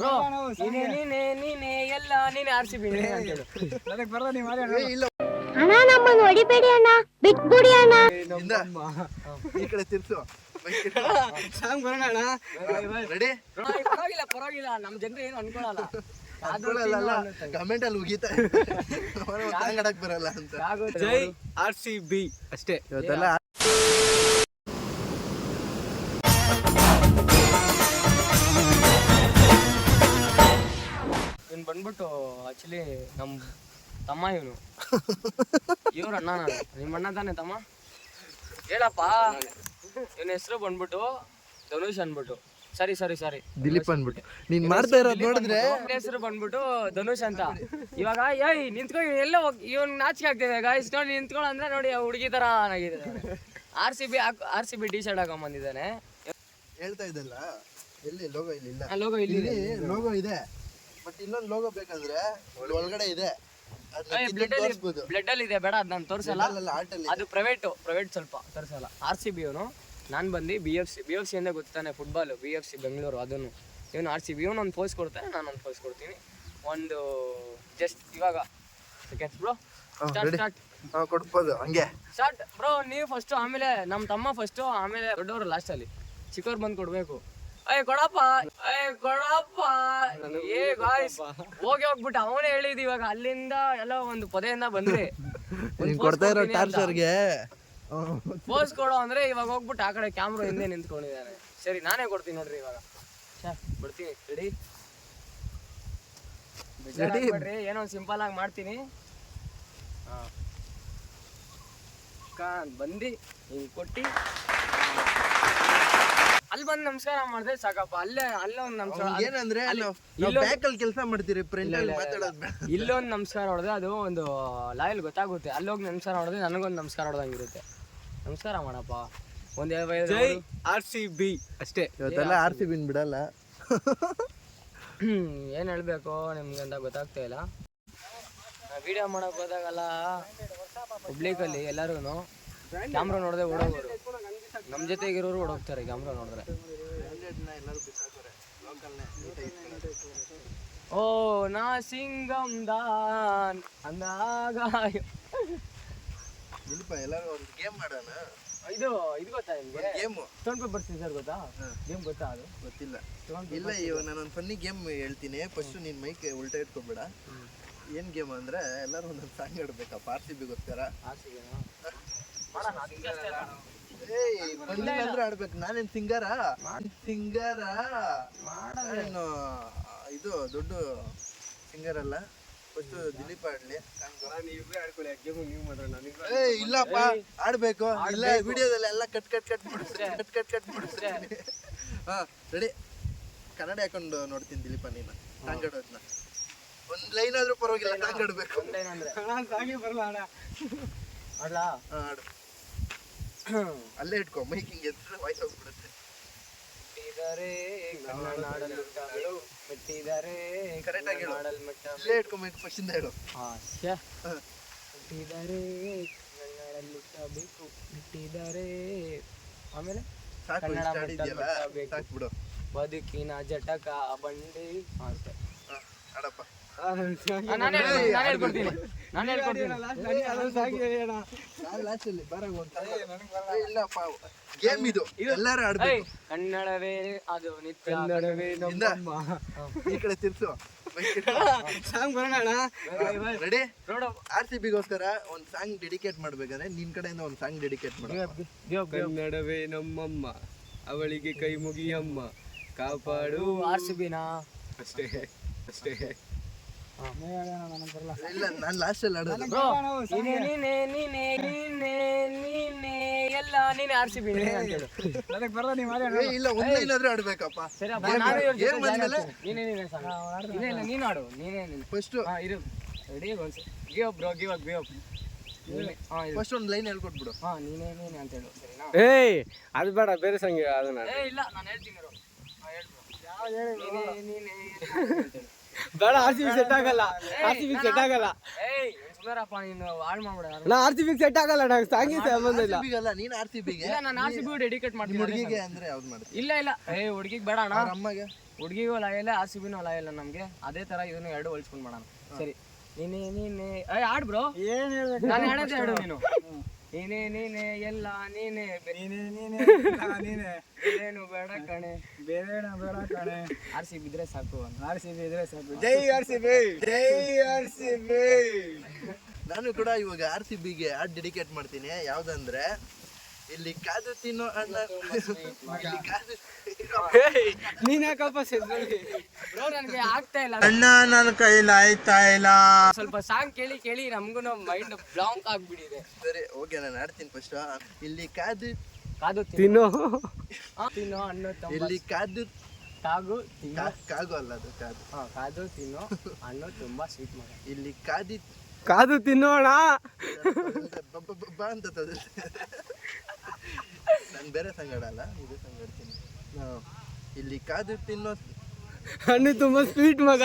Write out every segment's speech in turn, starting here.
Bro ನೀನೇ ಎಲ್ಲ ನೀನೇ RCB ಅಂತ ಹೇಳು. ನನಗೆ ಬರಲ್ಲ ನೀವು ಮಾಡಿ ಇಲ್ಲ ಅಣ್ಣ ನಮ್ಮನ್ನು ಹೊಡಿಬೇಡಿ ಅಣ್ಣ, ಬಿಟ್ಬಿಡಿ ಅಣ್ಣ. ಈ ಕಡೆ ತಿರ್ಸು. ಸಾಂಗ್ ಬರೋಣ ಅಣ್ಣ. ರೆಡಿ? ಪರವಾಗಿಲ್ಲ ನಮ್ಮ ಜನರು ಏನು ಅನ್ಕೊಳಲ್ಲ. ಕಮೆಂಟ್ ಅಲ್ಲಿ ಉಗಿತಾ ಸಾಂಗ್ ಆಡಕ್ ಬರಲ್ಲ ಅಂತ. ಜೈ RCB ಅಷ್ಟೇ ಇವತ್ತೆಲ್ಲ ಇವ್ನು ಬಂದ್ಬಿಟ್ಟು ಆಕ್ಚುಲಿ ನಮ್ಮ ತಮ್ಮ ಇವನು. ಇವ್ರ ಅಣ್ಣ ನಾನು. ನಿಮ್ಮ ಅಣ್ಣ ತಾನೆ ತಮ್ಮ? ಹೇಳಪ್ಪ. ಇವನ ಹೆಸರು ಬಂದ್ಬಿಟ್ಟು ಧನುಷ್ ಅನ್ಬಿಟ್ಟು. ಸಾರಿ ದಿಲೀಪ್ ಅನ್ಬಿಟ್ಟು ನೀನ್ ಮಾಡ್ತಾ ಇರೋದು ನೋಡಿದ್ರೆ ಹೆಸರು ಬಂದ್ಬಿಟ್ಟು ಧನುಷ್ ಅಂತ. ಇವಾಗ ಏಯ್ ನಿಂತ್ಕೊ, ಎಲ್ಲ ಇವನ್ ನಾಚಿಕೆ ಆಗ್ತಿದೆ ಗಾಯ್ಸ್ ನೋಡಿ. ನಿಂತ್ಕೊಳ್ಳ ಅಂದ್ರೆ ನೋಡಿ ಹುಡುಗಿ ತರ ಆಗಿದೆ. RCB ಟಿ ಶರ್ಟ್ ಹಾಕೊಂಡ್ ಬಂದಿದ್ದಾನೆ. ಹೇಳ್ತಾ ಇದ್ದಲ್ಲ, ಎಲ್ಲಿ ಲೋಗೋ ಇಲ್ಲ. ಲೋಗೋ ಇಲ್ಲಿ ಲೋಗೋ ಇದೆ, ಬಟ್ ಇನ್ನೊಂದು ಲೋಗೋ ಬೇಕಂದ್ರೆ ಒಳಗಡೆ ಇದೆ. ಬ್ಲಡ್ ಅಲ್ಲಿ ಇದೆ, ಬೇಡ ಅದ್ ನಾನು ತೋರಿಸಲ್ಲ. ಅದು ಪ್ರೈವೇಟ್ ಸ್ವಲ್ಪ ತೋರಿಸಲ್ಲ. RCB ಇವನು, ನಾನು ಬಂದು BFC ಅಂದ್ರೆ ಗೊತ್ತಾನೆ ಫುಟ್ಬಾಲ್, BFC ಬೆಂಗಳೂರು. ಅದನ್ನು ಇವನು RCB. ಇವನು ಒಂದು ಪೋಸ್ ಕೊಡ್ತಾನೆ, ನಾನು ಒಂದು ಪೋಸ್ ಕೊಡ್ತೀನಿ. ಒಂದು ಜಸ್ಟ್ ಇವಾಗ ಸೆಕೆಂಡ್ಸ್ ಬ್ರೋ. ಸ್ಟಾರ್ಟ್ ಕೊಡ್ಬೋದು ಹಂಗೆ. Start bro. ನೀವು ಫಸ್ಟು, ಆಮೇಲೆ ನಮ್ಮ ತಮ್ಮ ಫಸ್ಟು, ಆಮೇಲೆ ದೊಡ್ಡವರು ಲಾಸ್ಟಲ್ಲಿ. ಚಿಕ್ಕವ್ರು ಬಂದು ಕೊಡ್ಬೇಕು. ಕೊಡಪ್ಪ. ಏ ಗಾಯ್ಸ್ ಹೋಗ್ಬಿಟ್ಟು ಅವನೇ ಹೇಳಿದ್. ಇವಾಗ ಅಲ್ಲಿಂದ ಎಲ್ಲ ಒಂದು ಪೊದೆಯಿಂದ ಬಂದ್ರೆ ಕೊಡ್ತಾ ಇರೋ ಟಾರ್ಚರ್ಗೆ ಪೋಸ್ ಕೊಡೋ ಅಂದ್ರೆ ಇವಾಗ ಹೋಗ್ಬಿಟ್ಟು ಆ ಕಡೆ ಕ್ಯಾಮ್ರಾ ಹಿಂದೆ ನಿಂತ್ಕೊಂಡಿದ್ದಾನೆ. ಸರಿ ನಾನೇ ಕೊಡ್ತೀನಿ ನೋಡ್ರಿ ಇವಾಗ. ಬಿಡ್ತೀನಿ. ರೆಡಿ? ಏನೋ ಒಂದು ಸಿಂಪಲ್ ಆಗಿ ಮಾಡ್ತೀನಿ. ಬಂದು ಹಿಂಗ್ ಕೊಟ್ಟಿ ಅಲ್ಲಿ ಬಂದು ನಮಸ್ಕಾರ ಮಾಡಿದ್ರೆ ಸಾಕಪ್ಪ. ಅಲ್ಲೇ ಒಂದು ನಮಸ್ಕಾರ. ಏನಂದ್ರೆ ಬ್ಯಾಕಲ್ಲಿ ಕೆಲಸ ಮಾಡ್ತೀರಿ, ಫ್ರೆಂಡ್ ಅಲ್ಲಿ ಮಾತಾಡೋದು. ಇಲ್ಲೊಂದು ನಮಸ್ಕಾರ ಹೊಡೆದ್ರೆ ಅದು ಒಂದು ಲಾಯಲ್ ಗೊತ್ತಾಗುತ್ತೆ. ಅಲ್ಲೋಗಿ ನಮಸ್ಕಾರ ಹೊಡೆದ್ರೆ ನನಗೊಂದು ನಮಸ್ಕಾರ ಹೊಡೆದಂಗಿರುತ್ತೆ. ನಮಸ್ಕಾರ ಮಾಡಪ್ಪ. ಒಂದ್ ಜೈ RCB ಅಷ್ಟೇ. ಇವತ್ತೆಲ್ಲ RCB ಬಿಡಲ್ಲ. ಏನ್ ಹೇಳ್ಬೇಕು ನಿಮ್ಗೆ ಅಂತ ಗೊತ್ತಾಗ್ತಾ ಇಲ್ಲ. ವಿಡಿಯೋ ಮಾಡಕ್ ಹೋದಾಗಲ್ಲ ಪಬ್ಲಿಕಲ್ಲಿ ಎಲ್ಲರಿಗೂ ಕ್ಯಾಮ್ರಾ ನೋಡದೆ ಓಡೋಗೋರು. ನಮ್ಮ ಜೊತೆಗಿರೋರು ಓಡೋಗ್ತಾರೆ ಕ್ಯಾಮ್ರಾ ನೋಡಿದ್ರೆ. ಓ ನಾ ಸಿಂಗಂ ದಾನ್ ಅಂದಾಗ ಎಲ್ಲರೂ ಒಂದು ಗೇಮ್ ಮಾಡೋಣ. ಇದು ಗೊತ್ತಾ ನಿಮ್ಗೆ? ಗೇಮ್ ಸ್ಟೋನ್ ಪೇಪರ್ ಸೀಸರ್ ಗೊತ್ತಾ? ಗೇಮ್ ಗೊತ್ತಾ? ಅದು ಗೊತ್ತಿಲ್ಲ. ಇಲ್ಲ, ಇವಾಗ ನಾನೊಂದು ಫನ್ನಿ ಗೇಮ್ ಹೇಳ್ತೀನಿ. ಫಸ್ಟ್ ನೀನ್ ಮೈಕ್ ಉಲ್ಟಾ ಇಟ್ಕೊಬೇಡ. ಏನ್ ಗೇಮ್ ಅಂದ್ರೆ ಎಲ್ಲರೂ ಒಂದೊಂದು ಸಾಂಗ್ ಆಡ್ಬೇಕಪ್ಪ RCBಗೋಸ್ಕರ. ಅಂದ್ರೆ ಆಡ್ಬೇಕು. ನಾನೇನ್ ಸಿಂಗರ ಏನು ಇದು ದೊಡ್ಡ ಸಿಂಗರ್ ಅಲ್ಲ. ಫಸ್ಟ್ ದಿಲೀಪ್ ಆಡ್ಲಿ. ಇಲ್ಲಪ್ಪ ಆಡ್ಬೇಕು. ಇಲ್ಲ ವಿಡಿಯೋದಲ್ಲಿ ಎಲ್ಲ ಕಟ್ ಮಾಡಿಸ್ತೀನಿ. ಹಾ ರೆಡಿ? ಕನ್ನಡ ಹಾಕೊಂಡು ನೋಡ್ತೀನಿ ದಿಲೀಪ. ನೀನು ಸಾಂಗ್ ಆಡೋದ್ನ ಒಂದ್ ಲೈನ್ ಆದ್ರೂ ಪರವಾಗಿಲ್ಲ, ಸಾಂಗ್ ಆಡ್ಬೇಕು. ಆಡು. ಅಲ್ಲೇ ಇಟ್ಕೊ, ಮೈಕಿಂಗ್ ಎದ್ರೆ ವಾಯ್ಸ್ ಹೋಗ್ಬಿಡುತ್ತೆ. ಕರೆಕ್ಟ್ ಆಗಿ ಇಲ್ಲೇ ಇಟ್ಕೊ, ಮೈಕ್ ಫಸ್ಟ್ ಇಂದ ಹೇಳು. ಆಮೇಲೆ ಸಾಕು, ಸಾಕು ಬಿಡು. ಬದುಕಿನ ಜಟಕ ಬಂಡಿ ಆಡಪ್ಪ. ನಾನು ಹೇಳ್ಕೊಡ್ತೀನಿ. ಗೇಮ್ ಇದು, ಎಲ್ಲರೂ ಆಡ್ಬೇಕು. ಕನ್ನಡವೇ ಅದು ನಿತ್ಯ. ಈ ಕಡೆ ತಿರ್ಸು. ಸಾಂಗ್ ಬರೋಣ. ರೆಡಿ? RCBಗೋಸ್ಕರ ಒಂದ್ ಸಾಂಗ್ ಡೆಡಿಕೇಟ್ ಮಾಡ್ಬೇಕಂದ್ರೆ ನಿನ್ ಕಡೆಯಿಂದ ಒಂದ್ ಸಾಂಗ್ ಡೆಡಿಕೇಟ್ ಮಾಡ. ಕನ್ನಡವೇ ನಮ್ಮಮ್ಮ, ಅವಳಿಗೆ ಕೈ ಮುಗಿಯಮ್ಮ, ಕಾಪಾಡು RCBನಾ ಅಷ್ಟೇ. ಇಲ್ಲ, ನಾನ್ ಲಾಸ್ಟ್ ಅಲ್ಲಿ ಆಡೋದು. ನೀನೇ ಎಲ್ಲ ನೀನೇ RCB ಅಂತ ಹೇಳು. ನನಗೆ ಬರಲ್ಲ ನೀವು ಮಾಡಿ. ಇಲ್ಲ, ಒಂದ್ ಲೈನ್ ಆದ್ರೂ ಆಡ್ಬೇಕಪ್ಪ. ನೀನು ಆಡು. ನೀನೇ ಫಸ್ಟ್ ಇದು ready? Give up bro, give up. First ಒಂದ್ ಲೈನ್ ಹೇಳ್ಕೊಟ್ಬಿಡು. ನೀನೇ ಅಂತ ಹೇಳು. ಸರಿನಾ? ಅದು ಬೇಡ, ಬೇರೆ ಸಂಗೀತ. ಅದನ್ನ ಇಲ್ಲ, ನಾನು ಹೇಳ್ತೀನಿ. ಬೇಡ, RCB ಸೆಟ್ ಆಗಲ್ಲ. RCB ಸೆಟ್ ಆಗಲ್ಲ. ಸುಮಾರಪ್ಪ ನೀನು ಹಾಳು ಮಾಡ್ಬಿಡ. ನಾ RCB ಸೆಟ್ ಆಗಲ್ಲ, ನಂಗೆ ಸಾಂಗಿ ಸಂಬಂಧ ಇಲ್ಲ. RCB ನೀನ್ RCB-ಗೆ ಇಲ್ಲ ನಾನು RCB ಡೆಡಿಕೇಟ್ ಮಾಡ್ತೀನಿ. ಹುಡುಗಿಗೆ ಅಂದ್ರೆ ಯಾವ್ದು ಮಾಡ್ತೀನಿ? ಇಲ್ಲ ಹುಡುಗಿಗೆ ಬೇಡ ಅಣ್ಣ, ಅವ್ರ ಅಮ್ಮಗೆ ಹುಡುಗಿಗೂ ಲಯಲ್ಲ RCB ಲಯ ಇಲ್ಲ ನಮ್ಗೆ. ಅದೇ ತರ ಇದನ್ನು ಎರಡು ಹೋಲ್ಸ್ಕೊಂಡ್ ಮಾಡೋಣ. ಸರಿ ನೀನೇ ಆಡ್ ಬ್ರೋ. ಏನ್ ಹೇಳ್ಬೇಕು? ನಾನು ಹೇಳೋದೇ ಹೇಳು ನೀನು. ನೀನೇ ಎಲ್ಲ ನೀನೇ ಬೇರೇನು ಬೇಡ ಕಣೆ, ಬೇರೆ ಬೇಡ ಕಣೆ. RCB ಇದ್ರೆ ಸಾಕು. RCB ಇದ್ರೆ ಸಾಕು. ಜೈ RCB, ಜೈ RCB. ನಾನು ಕೂಡ ಇವಾಗ RCB-ಗೆ ಆಡ್ ಡೆಡಿಕೇಟ್ ಮಾಡ್ತೀನಿ. ಯಾವ್ದಂದ್ರೆ ಇಲ್ಲಿ ಕಾದು ತಿನ್ನೋ ಅಣ್ಣ, ಇಲ್ಲಿ ಕಾದು ನೀನ್ ಯಾಕಪ್ಪ ಸೆದ್ರಲ್ಲಿ? ಬ್ರೋ ನನಗೆ ಆಗ್ತಾ ಇಲ್ಲ ಅಣ್ಣ, ನನ್ನ ಕೈಲಿ ಆಯ್ತಾ ಇಲ್ಲ. ಸ್ವಲ್ಪ ಸಾಂಗ್ ಕೇಳಿ ನಮಗೂ ಮೈಂಡ್ ಬ್ಲಾಂಕ್ ಆಗ್ಬಿಟ್ಟಿದೆ. ಸರಿ ಓಕೆ, ನಾನು ಆಡ್ತೀನಿ ಫಸ್ಟ್. ಇಲ್ಲಿ ಕಾದು ತಿನ್ನು. ತಿನ್ನೋ ಹಣ್ಣು ಇಲ್ಲಿ ಕಾದು ಕಾಗು ತಿನ್ನೋ ಕಾಗು ಅಲ್ಲ, ಅದು ಕಾದು. ಕಾದು ತಿನ್ನೋ ಹಣ್ಣು ತುಂಬಾ ಸ್ವೀಟ್ ಮಗ. ಇಲ್ಲಿ ಕಾದಿ ಕಾದು ತಿನ್ನೋಣ. ಬಾ ಅಂತ ನಾನು ಬೇರೆ ಸಂಗ್ ಆಡಲ್ಲ, ಇದು ಸಂಗ್ ಆಡ್ತೀನಿ. ಇಲ್ಲಿ ಕಾದು ತಿನ್ನೋ ಹಣ್ಣು ತುಂಬಾ ಸ್ವೀಟ್ ಮಗ.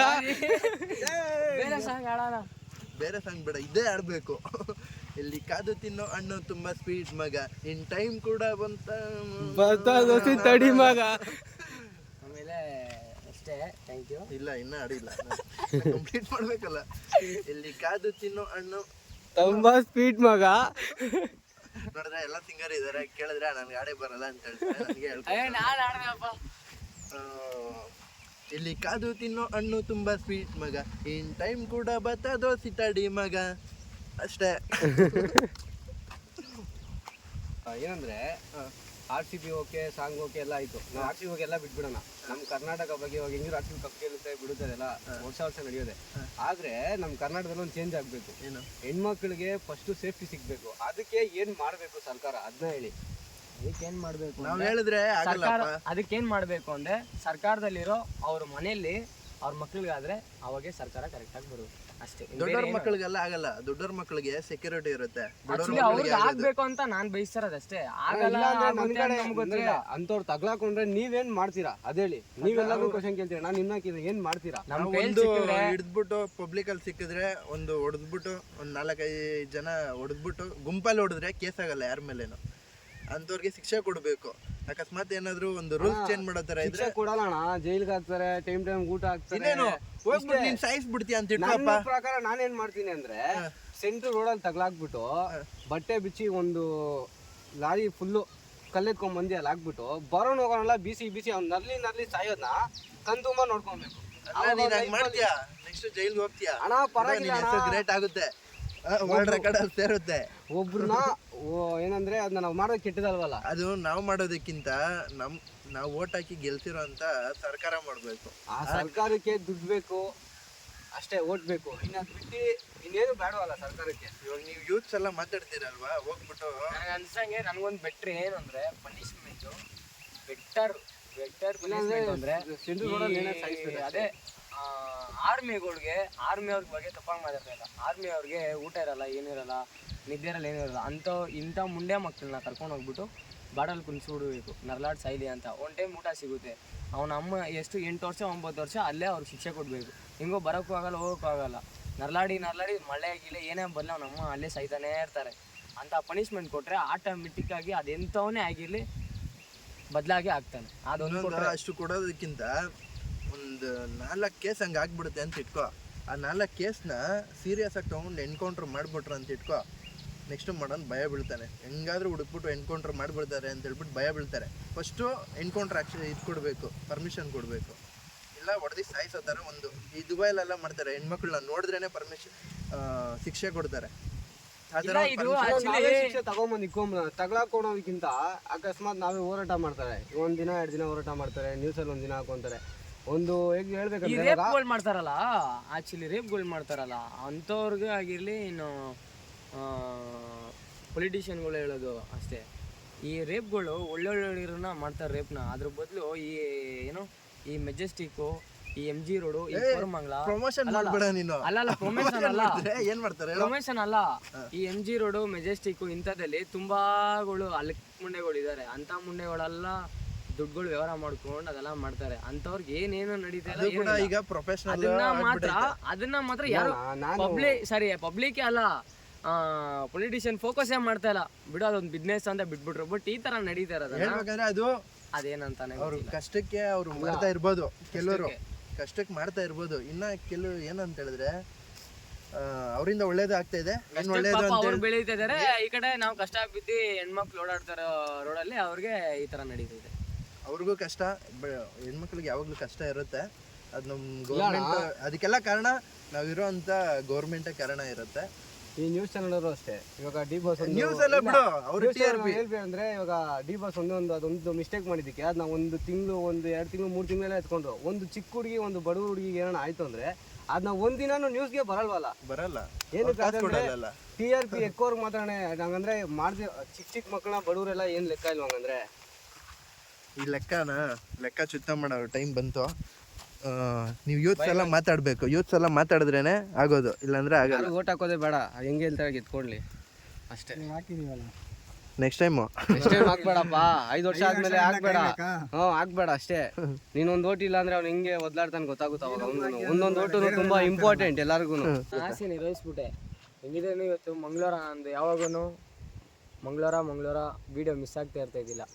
ಬೇರೆ ಸಾಂಗ್ ಆಡೋಣ. ಬೇರೆ ಸಾಂಗ್ ಬೇಡ, ಇದೇ ಆಡ್ಬೇಕು. ಇಲ್ಲಿ ಕಾದು ತಿನ್ನೋ ಹಣ್ಣು ತುಂಬಾ ಸ್ವೀಟ್ ಮಗ, ಇನ್ ಟೈಮ್ ಕೂಡ ದೋಸಿ ತಡಿ ಮಗ. ಆಮೇಲೆ ಅಷ್ಟೇ, ಥ್ಯಾಂಕ್ ಯು. ಇಲ್ಲ ಇನ್ನ ಆಡಿಲ್ಲ, ಕಂಪ್ಲೀಟ್ ಮಾಡ್ಬೇಕಲ್ಲ. ಇಲ್ಲಿ ಕಾದು ತಿನ್ನೋ ಹಣ್ಣು ತುಂಬಾ ಸ್ವೀಟ್ ಮಗ. ನೋಡಿದ್ರೆ ಎಲ್ಲ ಸಿಂಗರ್ ಇದಾರೆ, ಕೇಳಿದ್ರೆ ನನ್ಗೆ ಆಡೇ ಬರಲ್ಲ ಅಂತ ಹೇಳ್ತಾರೆ. ನನಗೆ ಹೇಳ್ತಾರೆ ನಾನು ಆಡ್ದಪ್ಪ. ಇಲ್ಲಿ ಕಾದು ತಿನ್ನೋ ಹಣ್ಣು ತುಂಬಾ ಸ್ವೀಟ್ ಮಗ, ಇನ್ ಟೈಮ್ ಕೂಡ ದೋಸಿ ತಡಿ ಮಗ. ಅಷ್ಟೇ. ಏನಂದ್ರೆ RCB ಓಕೆ, ಸಾಂಗ್ ಓಕೆ ಎಲ್ಲ ಆಯ್ತು. ನಾವು RCB ಎಲ್ಲ ಬಿಟ್ಬಿಡೋಣ. ನಮ್ಮ ಕರ್ನಾಟಕ ಬಗ್ಗೆ ಇವಾಗ ಹೆಂಗಿರೋ RCB ಕಪ್ ಗೆಲ್ಲುತ್ತೆ ಬಿಡುತ್ತದೆಲ್ಲ ವರ್ಷ ನಡೆಯೋದೆ. ಆದ್ರೆ ನಮ್ಮ ಕರ್ನಾಟಕದಲ್ಲಿ ಒಂದು ಚೇಂಜ್ ಆಗ್ಬೇಕು. ಏನು? ಹೆಣ್ಮಕ್ಳಿಗೆ ಫಸ್ಟ್ ಸೇಫ್ಟಿ ಸಿಗ್ಬೇಕು. ಅದಕ್ಕೆ ಏನ್ ಮಾಡ್ಬೇಕು ಸರ್ಕಾರ, ಅದನ್ನ ಹೇಳಿ. ಅದಕ್ಕೇನ್ ಮಾಡ್ಬೇಕು ನಾವ್ ಹೇಳಿದ್ರೆ ಆಗಲ್ಲಪ್ಪ. ಅದಕ್ಕೇನ್ ಮಾಡ್ಬೇಕು ಅಂದ್ರೆ ಸರ್ಕಾರದಲ್ಲಿರೋ ಅವ್ರ ಮನೆಯಲ್ಲಿ ಅವ್ರ ಮಕ್ಳಿಗಾದ್ರೆ ಅವಾಗೆ ಸರ್ಕಾರ ಕರೆಕ್ಟ್ ಆಗಿ ಬರುತ್ತೆ ಅಷ್ಟೇ. ದೊಡ್ಡವ್ರ ಮಕ್ಕಳಿಗೆಲ್ಲ ಆಗಲ್ಲ, ದೊಡ್ಡವ್ರ ಮಕ್ಕಳಿಗೆ ಸೆಕ್ಯೂರಿಟಿ ಇರುತ್ತೆ. ಅವ್ರಿಗೆ ಆಗ್ಬೇಕು ಅಂತ ನಾನ್ ಬಯಸ್ತಿರೋದಷ್ಟೇ. ಆಗಲ್ಲ ಅಂತವ್ರು ತಗ್ಲಾಕೊಂಡ್ರೆ ನೀವೇನ್ ಮಾಡ್ತೀರಾ ಅದೇಳಿ. ನೀವೆಲ್ಲರೂ ಕ್ವಶನ್ ಕೇಳ್ತೀರಾ, ನಾನು ನಿನ್ನ ಏನ್ ಮಾಡ್ತೀರಾ? ಒಂದು ಹಿಡಿದ್ಬಿಟ್ಟು ಪಬ್ಲಿಕ್ ಅಲ್ಲಿ ಸಿಕ್ಕಿದ್ರೆ ಒಂದು ಹೊಡೆದ್ಬಿಟ್ಟು ಒಂದ್ 4-5 ಜನ ಹೊಡೆದ್ಬಿಟ್ಟು ಗುಂಪಲ್ಲಿ ಹೊಡೆದ್ರೆ ಕೇಸ್ ಆಗಲ್ಲ ಯಾರ ಮೇಲೇನು. ಅಂತವ್ರಿಗೆ ಶಿಕ್ಷೆ ಕೊಡ್ಬೇಕು. ಅಕಸ್ಮಾತ್ ಏನಾದ್ರು ಒಂದು ರೂಲ್ಸ್ ಚೇಂಜ್ ಮಾಡೋ ತರ ಇದ್ರೆ ಕೊಡಲ್ಲ ಅಣ್ಣ, ಜೈಲ್ಗೆ ಹಾಕ್ತಾರೆ, ಟೈಮ್ ಊಟ ಹಾಕ್ತಾರೆ. ಇನ್ನೇನು ಹೋಗ್ಬಿಟ್ಟು ನೀನ್ ಸಾಯಿಸ್ಬಿಡ್ತೀಯ ಅಂತ ಇಟ್ಕಪ್ಪ. ನನ್ನ ಪ್ರಕಾರ ನಾನೇನ್ ಮಾಡ್ತೀನಿ ಅಂದ್ರೆ ಸೆಂಟ್ರಲ್ ರೋಡಲ್ಲಿ ತಗ್ಲಾಕ್ಬಿಟ್ಟು ಬಟ್ಟೆ ಬಿಚ್ಚಿ ಒಂದು ಲಾರಿ ಫುಲ್ಲು ಕಲ್ಲೆತ್ಕೊಂಡ್ ಬಂದಿ ಅಲ್ಲಿ ಹಾಕ್ಬಿಟ್ಟು ಬರೋನ್ ಹೋಗೋಣಲ್ಲ ಬಿಸಿ ಅವ್ನು ನರ್ಲಿ ಸಾಯೋದ್ನ ಕಣ್ತುಂಬ ನೋಡ್ಕೊಬೇಕು. ನೀನ್ ಹಂಗ್ ಮಾಡ್ತೀಯಾ, ನೆಕ್ಸ್ಟ್ ಜೈಲ್ಗೆ ಹೋಗ್ತೀಯಾ. ಅಣ್ಣ ಪರವಾಗಿಲ್ಲ, ಗ್ರೇಟ್ ಆಗುತ್ತೆ, ವರ್ಲ್ಡ್ ರೆಕಾರ್ಡ್ ಅಲ್ಲಿ ಸೇರುತ್ತೆ. ಒಬ್ರನ್ನ ಏನಂದ್ರೆ ಅದನ್ನ ನಾವು ಮಾಡೋದು ಕೆಟ್ಟದಲ್ವಲ್ಲ. ಅದು ನಾವು ಮಾಡೋದಕ್ಕಿಂತ ನಾವು ಓಟ್ ಹಾಕಿ ಗೆಲ್ಸಿರೋ ಅಂತ ಸರ್ಕಾರ ಮಾಡ್ಬೇಕು. ಆ ಸರ್ಕಾರಕ್ಕೆ ದುಡ್ಡು ಬೇಕು ಅಷ್ಟೇ, ಓಟ್ ಬೇಕು. ಇನ್ನ ಬಿಟ್ಟು ಇನ್ನೇನು ಬೇಡವಲ್ಲ ಸರ್ಕಾರಕ್ಕೆ. ಇವಾಗ ನೀವು ಯೂತ್ಸ್ ಎಲ್ಲ ಮಾತಾಡ್ತೀರಲ್ವಾ, ಹೋಗ್ಬಿಟ್ಟು ನನಗೆ ಅನ್ಸಂಗೆ ನನಗೊಂದು ಬೆಟ್ರ್ ಏನು ಅಂದ್ರೆ ಪನಿಷ್ಮೆಂಟ್ ಬೆಟರ್ ಪನಿಷ್ಮೆಂಟ್ ಅಂದ್ರೆ ಅದೇ ಆರ್ಮಿಗಳಿಗೆ ಅವ್ರ ಬಗ್ಗೆ ತಪ್ಪಾಗಿ ಮಾತಾಡ್ತಾ. ಆರ್ಮಿ ಅವ್ರಿಗೆ ಊಟ ಇರಲ್ಲ, ಏನೂ ಇರಲ್ಲ, ನಿದ್ದೆ ಇರಲ್ಲ, ಏನೂ ಇರಲ್ಲ. ಇಂಥ ಮುಂಡೆ ಮಕ್ಕಳನ್ನ ಕರ್ಕೊಂಡು ಹೋಗ್ಬಿಟ್ಟು ಬಾಡಲ್ಲಿ ಕುಣಿಸ್ಬಿಡ್ಬೇಕು, ನರ್ಲಾಡ್ ಸಾಯ್ಲಿ ಅಂತ. ಒಂದು ಟೈಮ್ ಊಟ ಸಿಗುತ್ತೆ. ಅವನ ಅಮ್ಮ ಎಷ್ಟು 8 ವರ್ಷ 9 ವರ್ಷ ಅಲ್ಲೇ ಅವ್ರಿಗೆ ಶಿಕ್ಷೆ ಕೊಡಬೇಕು. ಹಿಂಗೋ ಬರೋಕ್ಕೂ ಆಗಲ್ಲ, ಹೋಗೋಕ್ಕೂ ಆಗಲ್ಲ. ನರ್ಲಾಡಿ ಮಳೆ ಆಗಿಲ್ಲ ಏನೇ ಬರಲಿ ಅವನ ಅಮ್ಮ ಅಲ್ಲೇ ಸಾಯ್ತಾನೇ ಇರ್ತಾರೆ. ಅಂತ ಪನಿಷ್ಮೆಂಟ್ ಕೊಟ್ಟರೆ ಆಟೋಮೆಟಿಕ್ಕಾಗಿ ಅದೆಂಥವನೇ ಆಗಿರಲಿ ಬದಲಾಗಿ ಆಗ್ತಾನೆ. ಅದೊಂದು ಅಷ್ಟು ಕೊಡೋದಕ್ಕಿಂತ ಒಂದು 4 ಕೇಸ್ ಹಂಗೆ ಆಗ್ಬಿಡುತ್ತೆ ಅಂತ ಇಟ್ಕೋ. ಆ 4 ಕೇಸ್ನ ಸೀರಿಯಸ್ ಆಗಿ ತೊಗೊಂಡು ಎನ್ಕೌಂಟ್ರ್ ಮಾಡಿಬಿಟ್ರು ಅಂತ ಇಟ್ಕೋ. ನೆಕ್ಸ್ಟ್ ಮಾಡೋನ್ ಭಯ ಬೀಳ್ತಾನೆ. ಹೆಂಗಾದ್ರೂ ಹುಡುಕ್ಬಿಟ್ಟು ಎನ್ಕೌಂಟ್ರ್ ಮಾಡಿಬಿಡ್ತಾರೆ ಅಂತ ಹೇಳ್ಬಿಟ್ಟು ಭಯ ಬೀಳ್ತಾರೆ. ಫಸ್ಟು ಎನ್ಕೌಂಟ್ರ್ ಆಕ್ಷನ್ ಇದು ಕೊಡಬೇಕು, ಪರ್ಮಿಷನ್ ಕೊಡಬೇಕು. ಇಲ್ಲ ಹೊಡೆದು ಸಾಯಿಸೋತಾರೆ. ಒಂದು ಈ ದುಬೈಲೆಲ್ಲ ಮಾಡ್ತಾರೆ, ಹೆಣ್ಮಕ್ಳನ್ನ ನೋಡಿದ್ರೇನೆ ಶಿಕ್ಷೆ ಕೊಡ್ತಾರೆ. ಶಿಕ್ಷೆ ತಗೊಂಬಂದು ತಗ್ಲಾಕೊಡೋದಕ್ಕಿಂತ ಅಕಸ್ಮಾತ್ ನಾವೇ ಹೋರಾಟ ಮಾಡ್ತಾರೆ. 1 ದಿನ 2 ದಿನ ಹೋರಾಟ ಮಾಡ್ತಾರೆ, ನ್ಯೂಸಲ್ಲಿ 1 ದಿನ ಹಾಕೊಂತಾರೆ. ಒಂದು ಹೇಳ್ಬೇಕಂದ್ರೆ ರೇಪ್ಗಳು ಮಾಡ್ತಾರಲ್ಲ, ಆಕ್ಚುಲಿ ರೇಪ್ಗಳು ಮಾಡ್ತಾರಲ್ಲ ಅಂಥವ್ರಿಗೆ ಆಗಿರಲಿ, ಇನ್ನು ಪೊಲಿಟಿಷಿಯನ್ಗಳು ಹೇಳೋದು ಅಷ್ಟೇ. ಈ ರೇಪ್ಗಳು ಒಳ್ಳೊಳ್ಳೆಯವ್ರನ್ನ ಮಾಡ್ತಾರೆ ರೇಪ್ನ. ಅದ್ರ ಬದಲು ಈ ಮೆಜೆಸ್ಟಿಕ್ಕು, ಈ MG ರೋಡು, ಈ ಕೋರಮಂಗಲ ಪ್ರಮೋಷನ್ ಮಾಡಬೇಡ ನೀನು. ಅಲ್ಲ ಪ್ರಮೋಷನ್ ಅಲ್ಲ, ಏನ್ ಮಾಡ್ತಾರೆ ಪ್ರಮೋಷನ್ ಅಲ್ಲ. ಈ MG ರೋಡು, ಮೆಜೆಸ್ಟಿಕ್ಕು ಇಂಥದ್ದಲ್ಲಿ ತುಂಬಾಗಳು ಅಲ್ಕ್ ಮುಂಡೆಗಳು ಇದ್ದಾರೆ. ಅಂಥ ಮುಂಡೆಗಳೆಲ್ಲ ದುಡ್ಡುಗಳು ವ್ಯವಹಾರ ಮಾಡ್ಕೊಂಡು ಅದೆಲ್ಲ ಮಾಡ್ತಾರೆ ಅಂತವ್ರಿಗೆ ಏನೇನು ನಡೀತಾ ಅದು ಕೂಡ ಇಲ್ಲ ಈಗ ಪ್ರೊಫೆಷನಲ್ ಅದನ್ನ ಮಾತ್ರ ಯಾರು ಪಬ್ಲಿಕ್ ಅಲ್ಲ ಪೊಲಿಟಿಷಿಯನ್ ಫೋಕಸ್ ಮಾಡ್ತಾ ಇಲ್ಲ ಬಿಡು ಅದೊಂದು ಬಿಸ್ನೆಸ್ ಅಂತ ಬಿಟ್ಬಿಟ್ರು ಬಟ್ ಈ ತರ ನಡೀತಾ ಇರೋದನ್ನ ಹೇಳ್ಬೇಕಾದ್ರೆ ಅದು ಅದೇನಂತಾನೆ ಅವ್ರ ಕಷ್ಟಕ್ಕೆ ಅವ್ರು ಮಾಡ್ತಾ ಇರ್ಬೋದು, ಕೆಲವರು ಕಷ್ಟಕ್ಕೆ ಮಾಡ್ತಾ ಇರ್ಬೋದು. ಇನ್ನ ಕೆಲವು ಏನಂತ ಹೇಳಿದ್ರೆ ಅವರಿಂದ ಒಳ್ಳೇದು ಆಗ್ತಾ ಇದೆ, ಏನ್ ಒಳ್ಳೇದು ಅಂತ ಅವ್ರು ಬೆಳೀತಾ ಇದಾರೆ, ಈ ಕಡೆ ನಾವು ಕಷ್ಟ ಬಿದ್ದು ಹೆಣ್ಮಕ್ಳು ಓಡಾಡ್ತಾರೋ ರೋಡಲ್ಲಿ ಅವ್ರಿಗೆ ಈ ತರ ನಡೀತಿದೆ. ಅವ್ರಿಗೂ ಕಷ್ಟ, ಹೆಣ್ಮಕ್ಳಿಗೆ ಯಾವಾಗ್ಲೂ ಕಷ್ಟ ಇರುತ್ತೆ. ಅದು ನಮ್ ಗೌರ್ಮೆಂಟ್, ಅದಕ್ಕೆಲ್ಲ ಕಾರಣ ನಾವಿರೋ ಅಂತ ಗೌರ್ಮೆಂಟ್ ಕಾರಣ ಇರುತ್ತೆ. ಈ ನ್ಯೂಸ್ ಚಾನಲ್ ಅವರು ಅಷ್ಟೇ, ಇವಾಗ ಡಿ ಬಾಸ್ ನ್ಯೂಸ್ ಎಲ್ಲ ಬಿಡು, ಅವ್ರು ಹೇಳ್ಬೇಕು ಅಂದ್ರೆ ಇವಾಗ ಡಿ ಬಾಸ್ ಅದೊಂದು ಮಿಸ್ಟೇಕ್ ಮಾಡಿದ್ದಕ್ಕೆ ಅದ್ ನಾವು 1 ತಿಂಗಳು 1-2 ತಿಂಗಳು 3 ತಿಂಗಳೆಲ್ಲ ಎತ್ಕೊಂಡು ಒಂದು ಚಿಕ್ಕ ಹುಡುಗಿ ಒಂದು ಬಡ ಹುಡುಗಿಗೆ ಏನೋ ಆಯ್ತು ಅಂದ್ರೆ ಅದ್ ನಾವು ಒಂದಿನಾನು ನ್ಯೂಸ್ಗೆ ಬರಲ್ಲ. ಏನಕ್ಕೆ TRP ಎಕ್ಕೋರ್ಗ್ ಮಾತಾಡೋಣ ಹಂಗಂದ್ರೆ ಮಾಡ್ದೆ ಚಿಕ್ಕ ಮಕ್ಕಳ ಬಡವರೆಲ್ಲ ಏನ್ ಲೆಕ್ಕ ಇಲ್ವ ಹಂಗಂದ್ರೆ? ಈ ಲೆಕ್ಕ ಚುತ್ತ ಮಾಡೋ ಟೈಮ್ ಬಂತು. ನೀವು ಯೂತ್ಸ್ ಎಲ್ಲ ಮಾತಾಡ್ಬೇಕು, ಯೂತ್ಸ್ ಎಲ್ಲ ಮಾತಾಡಿದ್ರೇನೆ ಆಗೋದು, ಇಲ್ಲಾಂದ್ರೆ ಆಗಲ್ಲ. ಓಟ್ ಹಾಕೋದೇ ಬೇಡ, ಹೆಂಗೆ ಹೇಳ್ತಾರೆ ಎತ್ಕೊಳ್ಳಿ ಅಷ್ಟೇ. ನೆಕ್ಸ್ಟ್ ಟೈಮ್ ಹಾಕ್ಬೇಡಪ್ಪ, 5 ವರ್ಷ ಆದ್ಮೇಲೆ ಹಾಕ್ಬೇಡ. ಹಾಕ್ಬೇಡ ಅಷ್ಟೇ. ನೀನೊಂದು ಓಟ್ ಇಲ್ಲ ಅಂದ್ರೆ ಅವ್ನು ಹೆಂಗೆ ಒದ್ಲಾಡ್ತಾನೆ ಗೊತ್ತಾಗುತ್ತೆ. ಅವಾಗ ಒಂದೊಂದು ಓಟು ತುಂಬಾ ಇಂಪಾರ್ಟೆಂಟ್ ಎಲ್ಲರಿಗೂ. ಆಸೆ ನಿರ್ವಹಿಸ್ಬಿಟ್ಟೆ. ಹೆಂಗಿದೆ ಇವತ್ತು ಮಂಗಳವಾರ ಅಂದು ಯಾವಾಗೂ ಮಂಗಳವಾರ ವೀಡಿಯೋ ಮಿಸ್ ಆಗ್ತಾ ಇದ್ದಿಲ್ಲ.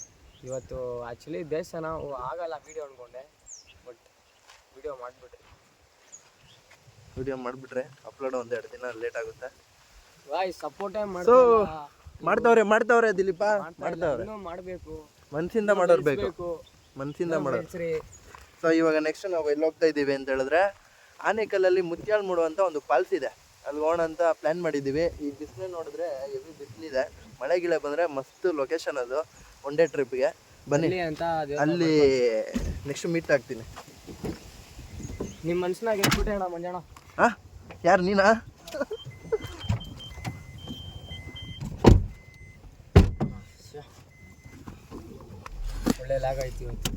ಇವತ್ತು ಆ್ಯಕ್ಚುಲಿ ದೇವಸ್ಥಾನ ಆಗಲ್ಲ ವೀಡಿಯೋ ಅನ್ಕೊಂಡೆ, ಬಟ್ ವಿಡಿಯೋ ಮಾಡಿಬಿಟ್ರೆ ಅಪ್ಲೋಡ್ 1-2 ದಿನ ಲೇಟ್ ಆಗುತ್ತೆ. ಸಪೋರ್ಟೇ ಮಾಡ್ತಾವ್ರೆ ದಿಲೀಪ, ಮಾಡ್ತಾವ್ರೆ. ಮಾಡಬೇಕು, ಮನಸ್ಸಿಂದ ಮಾಡೋರು ಬೇಕು, ಮನಸ್ಸಿಂದ ಮಾಡೋರು. ಸೊ ಇವಾಗ ನೆಕ್ಸ್ಟ್ ನಾವು ಎಲ್ಲಿ ಹೋಗ್ತಾ ಇದ್ದೀವಿ ಅಂತ ಹೇಳಿದ್ರೆ, ಆನೇಕಲ್ಲಲ್ಲಿ ಮುತ್ಯಾಳ ಮೂಡು ಅಂತ ಒಂದು ಫಾಲ್ಸ್ ಇದೆ, ಅಲ್ಲಿ ಹೋಗೋಣ ಅಂತ ಪ್ಲಾನ್ ಮಾಡಿದ್ದೀವಿ. ಈ ಬಿಸಿಲು ನೋಡಿದ್ರೆ ಹೆವಿ ಬಿಸಿಲಿದೆ, ಮಳೆ ಗಿಳೆ ಬಂದರೆ ಮಸ್ತ್ ಲೊಕೇಶನ್ ಅದು, ಒನ್ ಡೇ ಟ್ರಿಪ್ಗೆ ಬನ್ನಿ ಅಂತ. ಅಲ್ಲಿ ನೆಕ್ಸ್ಟ್ ಮೀಟ್ ಆಗ್ತೀನಿ. ನಿಮ್ಮ ಮನ್ಸಿನಾಗ ಎತ್ಬಿಟ್ಟೆ ಅಣ್ಣ ಮಂಜಣ್ಣ. ಯಾರು ನೀನಾ? ಒಳ್ಳೆ ಲಾಗ್ ಆಯ್ತು ಇವತ್ತು.